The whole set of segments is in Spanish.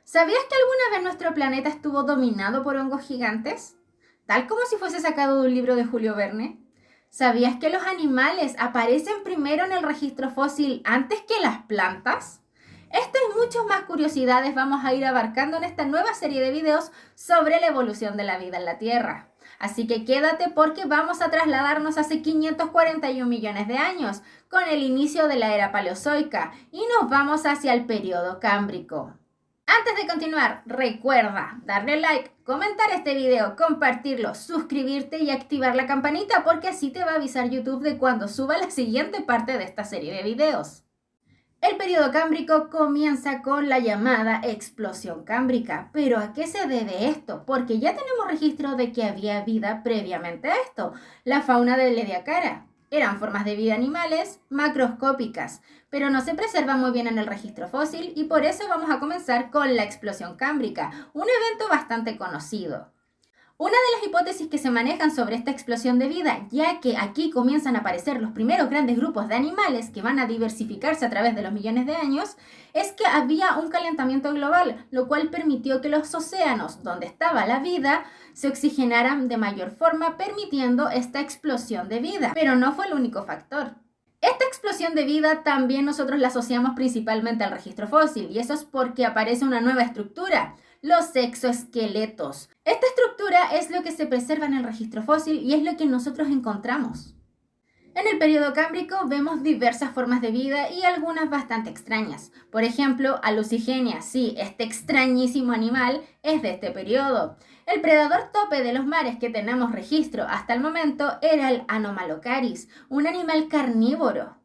¿Sabías que alguna vez nuestro planeta estuvo dominado por hongos gigantes? Tal como si fuese sacado de un libro de Julio Verne. ¿Sabías que los animales aparecen primero en el registro fósil antes que las plantas? Esta y muchas más curiosidades vamos a ir abarcando en esta nueva serie de videos sobre la evolución de la vida en la Tierra. Así que quédate porque vamos a trasladarnos hace 541 millones de años, con el inicio de la era paleozoica, y nos vamos hacia el periodo cámbrico. Antes de continuar, recuerda darle like, comentar este video, compartirlo, suscribirte y activar la campanita porque así te va a avisar YouTube de cuando suba la siguiente parte de esta serie de videos. El periodo cámbrico comienza con la llamada explosión cámbrica. ¿Pero a qué se debe esto? Porque ya tenemos registro de que había vida previamente a esto, la fauna del Ediacara. Eran formas de vida animales macroscópicas, pero no se preservan muy bien en el registro fósil y por eso vamos a comenzar con la explosión cámbrica, un evento bastante conocido. Una de las hipótesis que se manejan sobre esta explosión de vida, ya que aquí comienzan a aparecer los primeros grandes grupos de animales que van a diversificarse a través de los millones de años, es que había un calentamiento global, lo cual permitió que los océanos, donde estaba la vida, se oxigenaran de mayor forma, permitiendo esta explosión de vida. Pero no fue el único factor. Esta explosión de vida también nosotros la asociamos principalmente al registro fósil, y eso es porque aparece una nueva estructura, los exoesqueletos. Esta estructura es lo que se preserva en el registro fósil y es lo que nosotros encontramos. En el periodo cámbrico vemos diversas formas de vida y algunas bastante extrañas. Por ejemplo, Alucigenia, sí, este extrañísimo animal es de este periodo. El predador tope de los mares que tenemos registro hasta el momento era el Anomalocaris, un animal carnívoro.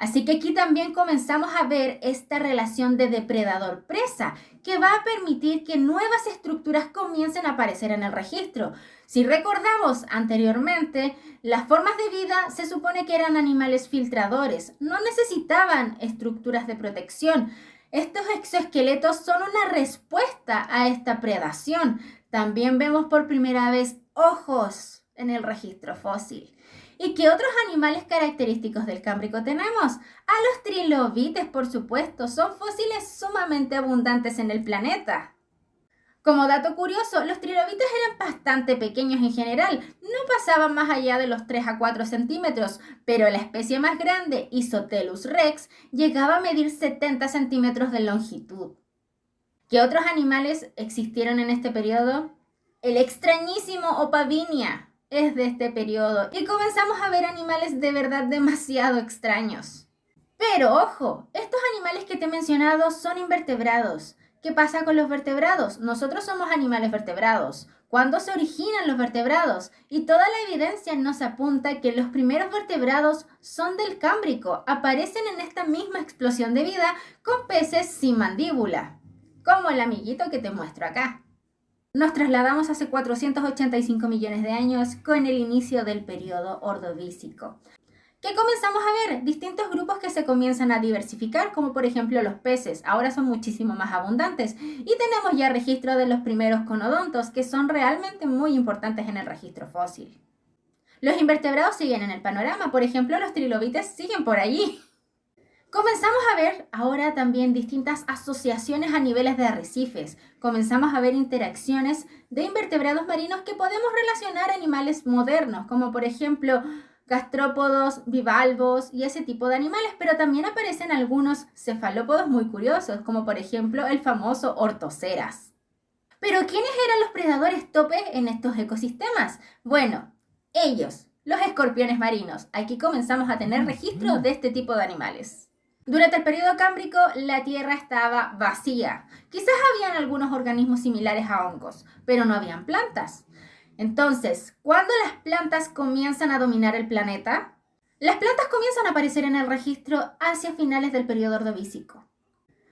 Así que aquí también comenzamos a ver esta relación de depredador-presa que va a permitir que nuevas estructuras comiencen a aparecer en el registro. Si recordamos anteriormente, las formas de vida se supone que eran animales filtradores, no necesitaban estructuras de protección. Estos exoesqueletos son una respuesta a esta predación. También vemos por primera vez ojos en el registro fósil. ¿Y qué otros animales característicos del Cámbrico tenemos? A los trilobites, por supuesto, son fósiles sumamente abundantes en el planeta. Como dato curioso, los trilobites eran bastante pequeños en general, no pasaban más allá de los 3 a 4 centímetros, pero la especie más grande, Isothelus rex, llegaba a medir 70 centímetros de longitud. ¿Qué otros animales existieron en este periodo? El extrañísimo Opavinia es de este periodo y comenzamos a ver animales de verdad demasiado extraños. Pero ojo, estos animales que te he mencionado son invertebrados. ¿Qué pasa con los vertebrados? Nosotros somos animales vertebrados. ¿Cuándo se originan los vertebrados? Y toda la evidencia nos apunta que los primeros vertebrados son del Cámbrico. Aparecen en esta misma explosión de vida con peces sin mandíbula, como el amiguito que te muestro acá. Nos trasladamos hace 485 millones de años con el inicio del periodo ordovícico. ¿Qué comenzamos a ver? Distintos grupos que se comienzan a diversificar, como por ejemplo los peces. Ahora son muchísimo más abundantes. Y tenemos ya registro de los primeros conodontos, que son realmente muy importantes en el registro fósil. Los invertebrados siguen en el panorama. Por ejemplo, los trilobites siguen por allí. Comenzamos a ver ahora también distintas asociaciones a niveles de arrecifes. Comenzamos a ver interacciones de invertebrados marinos que podemos relacionar a animales modernos, como por ejemplo gastrópodos, bivalvos y ese tipo de animales, pero también aparecen algunos cefalópodos muy curiosos, como por ejemplo el famoso Ortoceras. ¿Pero quiénes eran los predadores tope en estos ecosistemas? Bueno, ellos, los escorpiones marinos. Aquí comenzamos a tener registro de este tipo de animales. Durante el periodo cámbrico, la Tierra estaba vacía. Quizás habían algunos organismos similares a hongos, pero no habían plantas. Entonces, ¿cuándo las plantas comienzan a dominar el planeta? Las plantas comienzan a aparecer en el registro hacia finales del periodo ordovícico.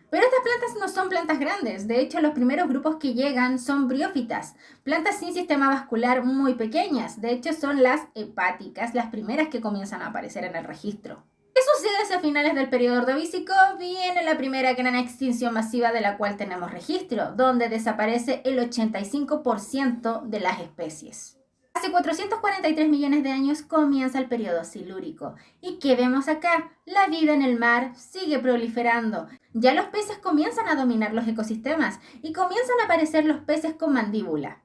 Pero estas plantas no son plantas grandes. De hecho, los primeros grupos que llegan son briófitas, plantas sin sistema vascular muy pequeñas. De hecho, son las hepáticas las primeras que comienzan a aparecer en el registro. ¿Qué sucede hacia finales del periodo ordovícico? Viene la primera gran extinción masiva de la cual tenemos registro, donde desaparece el 85% de las especies. Hace 443 millones de años comienza el periodo silúrico. ¿Y qué vemos acá? La vida en el mar sigue proliferando. Ya los peces comienzan a dominar los ecosistemas y comienzan a aparecer los peces con mandíbula.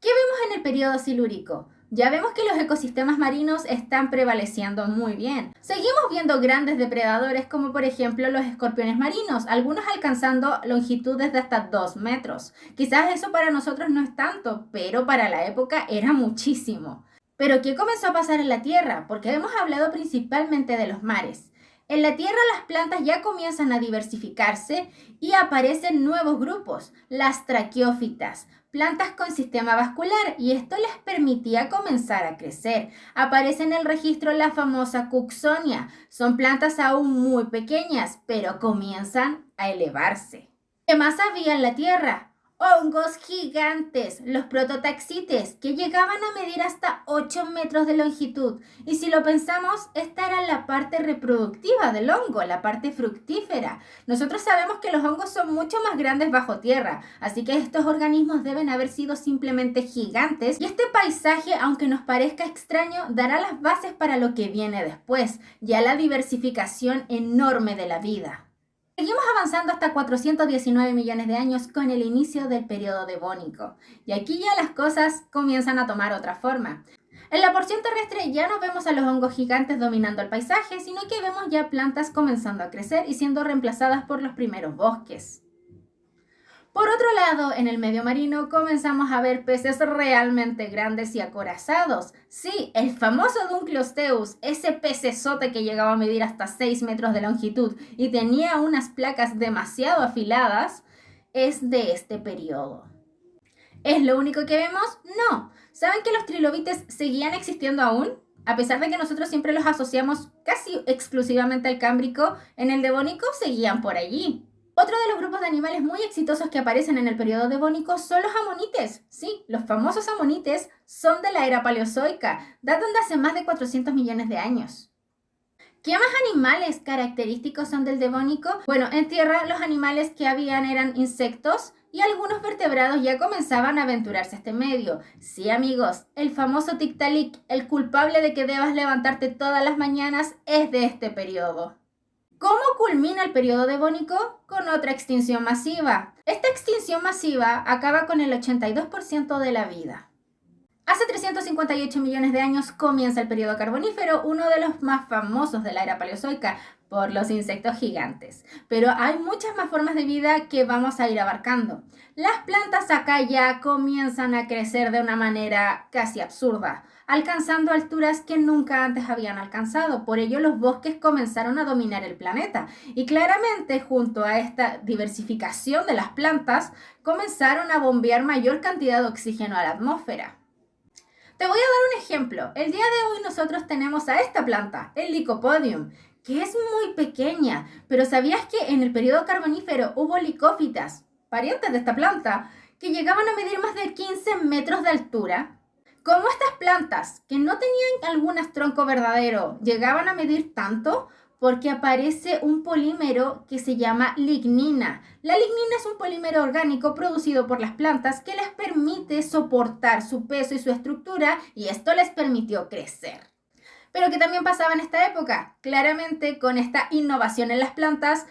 ¿Qué vemos en el periodo silúrico? Ya vemos que los ecosistemas marinos están prevaleciendo muy bien. Seguimos viendo grandes depredadores como por ejemplo los escorpiones marinos, algunos alcanzando longitudes de hasta 2 metros. Quizás eso para nosotros no es tanto, pero para la época era muchísimo. Pero ¿qué comenzó a pasar en la Tierra? Porque hemos hablado principalmente de los mares. En la Tierra las plantas ya comienzan a diversificarse y aparecen nuevos grupos, las traqueófitas, plantas con sistema vascular, y esto les permitía comenzar a crecer. Aparece en el registro la famosa Cooksonia. Son plantas aún muy pequeñas, pero comienzan a elevarse. ¿Qué más había en la Tierra? Hongos gigantes, los prototaxites, que llegaban a medir hasta 8 metros de longitud. Y si lo pensamos, esta era la parte reproductiva del hongo, la parte fructífera. Nosotros sabemos que los hongos son mucho más grandes bajo tierra, así que estos organismos deben haber sido simplemente gigantes. Y este paisaje, aunque nos parezca extraño, dará las bases para lo que viene después, ya la diversificación enorme de la vida. Seguimos avanzando hasta 419 millones de años con el inicio del periodo devónico. Y aquí ya las cosas comienzan a tomar otra forma. En la porción terrestre ya no vemos a los hongos gigantes dominando el paisaje, sino que vemos ya plantas comenzando a crecer y siendo reemplazadas por los primeros bosques. Por otro lado, en el medio marino comenzamos a ver peces realmente grandes y acorazados. Sí, el famoso Dunkleosteus, ese pecesote que llegaba a medir hasta 6 metros de longitud y tenía unas placas demasiado afiladas, es de este periodo. ¿Es lo único que vemos? No. ¿Saben que los trilobites seguían existiendo aún? A pesar de que nosotros siempre los asociamos casi exclusivamente al Cámbrico, en el Devónico seguían por allí. Otro de los grupos de animales muy exitosos que aparecen en el periodo devónico son los amonites. Sí, los famosos amonites son de la era paleozoica, datan de hace más de 400 millones de años. ¿Qué más animales característicos son del devónico? Bueno, en tierra los animales que habían eran insectos y algunos vertebrados ya comenzaban a aventurarse a este medio. Sí, amigos, el famoso Tiktaalik, el culpable de que debas levantarte todas las mañanas, es de este periodo. ¿Cómo culmina el periodo devónico? Con otra extinción masiva. Esta extinción masiva acaba con el 82% de la vida. Hace 358 millones de años comienza el periodo carbonífero, uno de los más famosos de la era paleozoica, por los insectos gigantes. Pero hay muchas más formas de vida que vamos a ir abarcando. Las plantas acá ya comienzan a crecer de una manera casi absurda, alcanzando alturas que nunca antes habían alcanzado. Por ello los bosques comenzaron a dominar el planeta. Y claramente junto a esta diversificación de las plantas, comenzaron a bombear mayor cantidad de oxígeno a la atmósfera. Te voy a dar un ejemplo. El día de hoy nosotros tenemos a esta planta, el Lycopodium, que es muy pequeña, pero ¿sabías que en el periodo carbonífero hubo licófitas, parientes de esta planta, que llegaban a medir más de 15 metros de altura? Como estas plantas, que no tenían algún tronco verdadero, llegaban a medir tanto, porque aparece un polímero que se llama lignina. La lignina es un polímero orgánico producido por las plantas que les permite soportar su peso y su estructura, y esto les permitió crecer. Pero ¿qué también pasaba en esta época? Claramente con esta innovación en las plantas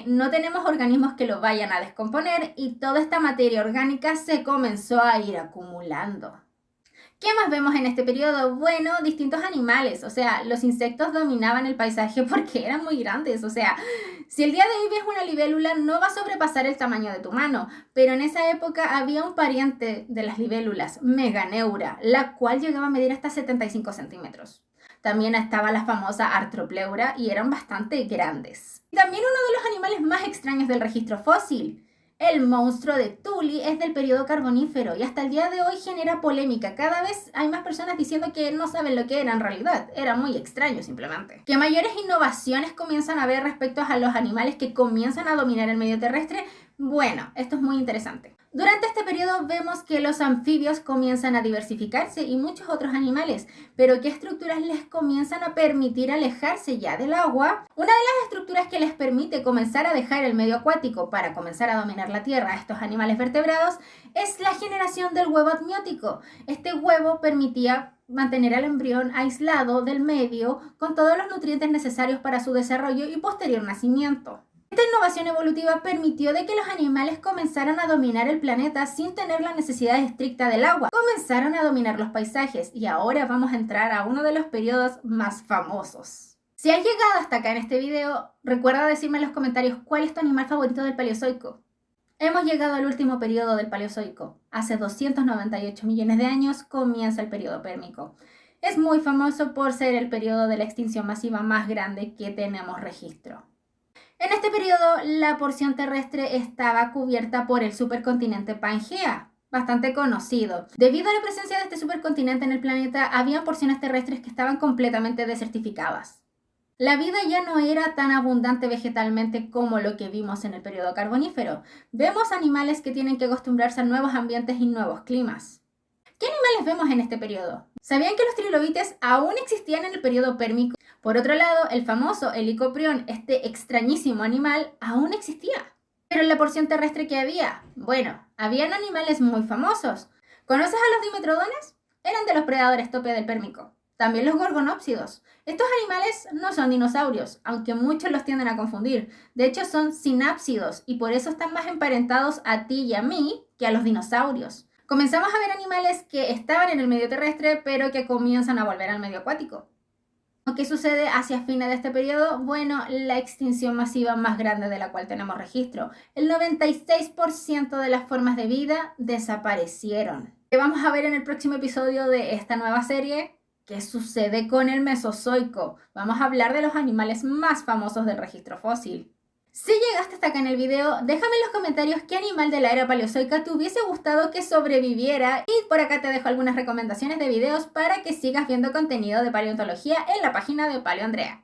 no tenemos organismos que lo vayan a descomponer y toda esta materia orgánica se comenzó a ir acumulando. ¿Qué más vemos en este periodo? Bueno, distintos animales, o sea, los insectos dominaban el paisaje porque eran muy grandes, o sea, si el día de hoy ves una libélula no va a sobrepasar el tamaño de tu mano, pero en esa época había un pariente de las libélulas, Meganeura, la cual llegaba a medir hasta 75 centímetros. También estaba la famosa Arthropleura y eran bastante grandes. También uno de los animales más extraños del registro fósil, el monstruo de Thule, es del periodo carbonífero y hasta el día de hoy genera polémica. Cada vez hay más personas diciendo que no saben lo que era en realidad. Era muy extraño simplemente. ¿Qué mayores innovaciones comienzan a haber respecto a los animales que comienzan a dominar el medio terrestre? Bueno, esto es muy interesante. Durante este periodo vemos que los anfibios comienzan a diversificarse y muchos otros animales, pero ¿qué estructuras les comienzan a permitir alejarse ya del agua? Una de las estructuras que les permite comenzar a dejar el medio acuático para comenzar a dominar la tierra a estos animales vertebrados es la generación del huevo amniótico. Este huevo permitía mantener al embrión aislado del medio con todos los nutrientes necesarios para su desarrollo y posterior nacimiento. Esta innovación evolutiva permitió de que los animales comenzaran a dominar el planeta sin tener la necesidad estricta del agua. Comenzaron a dominar los paisajes y ahora vamos a entrar a uno de los periodos más famosos. Si has llegado hasta acá en este video, recuerda decirme en los comentarios cuál es tu animal favorito del Paleozoico. Hemos llegado al último periodo del Paleozoico. Hace 298 millones de años comienza el periodo Pérmico. Es muy famoso por ser el periodo de la extinción masiva más grande que tenemos registro. En este periodo, la porción terrestre estaba cubierta por el supercontinente Pangea, bastante conocido. Debido a la presencia de este supercontinente en el planeta, había porciones terrestres que estaban completamente desertificadas. La vida ya no era tan abundante vegetalmente como lo que vimos en el periodo carbonífero. Vemos animales que tienen que acostumbrarse a nuevos ambientes y nuevos climas. ¿Qué animales vemos en este periodo? ¿Sabían que los trilobites aún existían en el periodo Pérmico? Por otro lado, el famoso helicoprión, este extrañísimo animal, aún existía. Pero en la porción terrestre que había, bueno, habían animales muy famosos. ¿Conoces a los dimetrodones? Eran de los predadores tope del Pérmico. También los gorgonópsidos. Estos animales no son dinosaurios, aunque muchos los tienden a confundir. De hecho, son sinápsidos y por eso están más emparentados a ti y a mí que a los dinosaurios. Comenzamos a ver animales que estaban en el medio terrestre, pero que comienzan a volver al medio acuático. ¿Qué sucede hacia fines de este periodo? Bueno, la extinción masiva más grande de la cual tenemos registro. El 96% de las formas de vida desaparecieron. ¿Qué vamos a ver en el próximo episodio de esta nueva serie? ¿Qué sucede con el Mesozoico? Vamos a hablar de los animales más famosos del registro fósil. Si llegaste hasta acá en el video, déjame en los comentarios qué animal de la era paleozoica te hubiese gustado que sobreviviera y por acá te dejo algunas recomendaciones de videos para que sigas viendo contenido de paleontología en la página de Paleo Andrea.